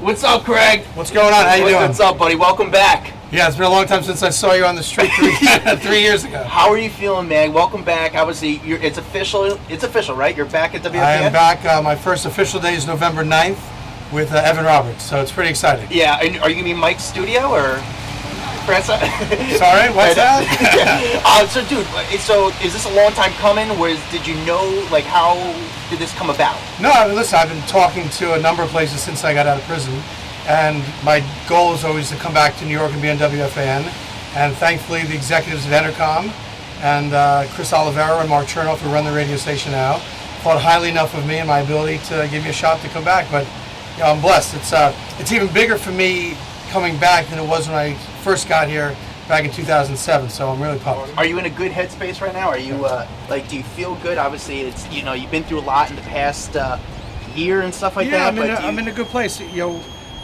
What's up, Craig? What's going on? How you doing? What's up, buddy? Welcome back. Yeah, it's been a long time since I saw you on the street 3 years ago. How are you feeling, man? Welcome back. Obviously, it's official. It's official, right? You're back at WFAN? I am back. My first official day is November 9th with Evan Roberts, so it's pretty exciting. Yeah, and are you going to be in Mike's studio or... Sorry, what's that? So, dude, so is this a long time coming? Did you know, like, how did this come about? No, I mean, listen, I've been talking to a number of places since I got out of prison, and my goal is always to come back to New York and be on WFAN. And thankfully, the executives at Entercom and Chris Olivero and Mark Chernoff, who run the radio station now, thought highly enough of me and my ability to give me a shot to come back. But you know, I'm blessed. It's even bigger for me coming back than it was when I first got here back in 2007, so I'm really pumped. Are you in a good headspace right now? Are you do you feel good? Obviously, it's you've been through a lot in the past year and stuff like that. Yeah, I'm in a good place.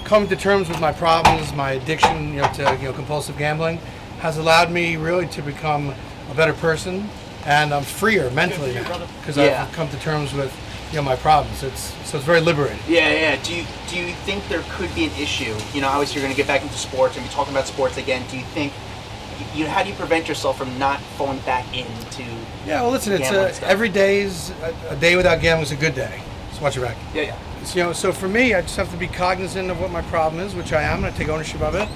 Coming to terms with my problems, my addiction, to compulsive gambling, has allowed me really to become a better person, and I'm freer mentally now because I've come to terms with my problems. So it's very liberating. Yeah. Do you think there could be an issue? Obviously you're going to get back into sports and be talking about sports again. Do you think how do you prevent yourself from not falling back into? Yeah, well, listen, every day is a day without gambling is a good day. So watch your back. Yeah. So for me, I just have to be cognizant of what my problem is, which I am, and I take ownership of it.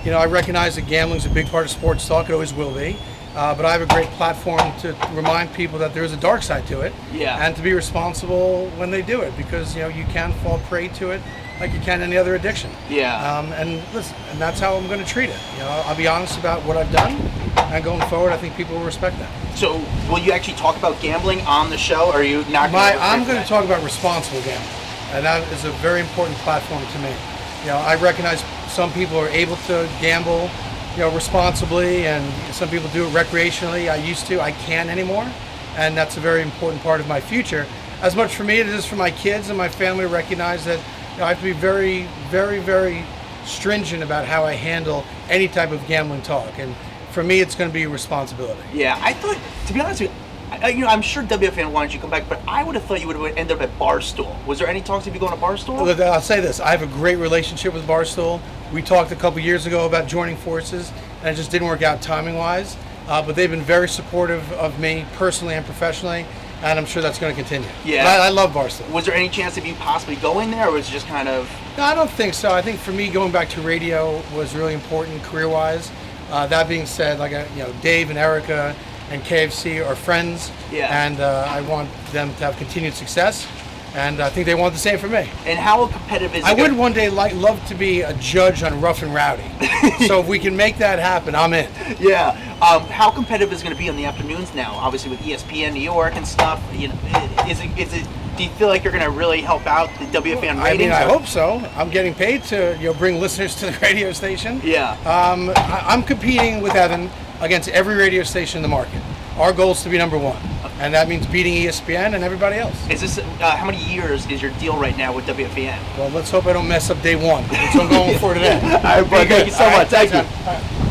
I recognize that gambling is a big part of sports talk. It always will be. But I have a great platform to remind people that there is a dark side to it, and to be responsible when they do it, because you can fall prey to it like you can any other addiction. And listen, and that's how I'm going to treat it. I'll be honest about what I've done, and going forward, I think people will respect that. So, will you actually talk about gambling on the show, or are you not? I'm going to talk about responsible gambling, and that is a very important platform to me. I recognize some people are able to gamble responsibly, and some people do it recreationally. I can't anymore, and that's a very important part of my future. As much for me as it is for my kids and my family to recognize that I have to be very, very, very stringent about how I handle any type of gambling talk, and for me it's going to be a responsibility. Yeah, I thought, to be honest with you, I'm sure WFAN wanted you to come back, but I would have thought you would have ended up at Barstool. Was there any talks of you going to Barstool? Look, I'll say this, I have a great relationship with Barstool. We talked a couple years ago about joining forces, and it just didn't work out timing-wise. But they've been very supportive of me personally and professionally, and I'm sure that's going to continue. Yeah. But I love Barstool. Was there any chance of you possibly going there, or was it just kind of... No, I don't think so. I think for me, going back to radio was really important career-wise. That being said, Dave and Erica and KFC are friends, and I want them to have continued success. And I think they want the same for me. And how competitive is it? I would one day love to be a judge on Rough and Rowdy. So if we can make that happen, I'm in. Yeah. How competitive is it going to be on the afternoons now? Obviously with ESPN New York and stuff. Is it? Do you feel like you're going to really help out the WFAN ratings? I hope so. I'm getting paid to bring listeners to the radio station. Yeah. I'm competing with Evan against every radio station in the market. Our goal is to be number one. And that means beating ESPN and everybody else. Is this how many years is your deal right now with WFAN? Well, let's hope I don't mess up day one. That's what I'm going for today. All right, bro. Thank you so much. Thank you.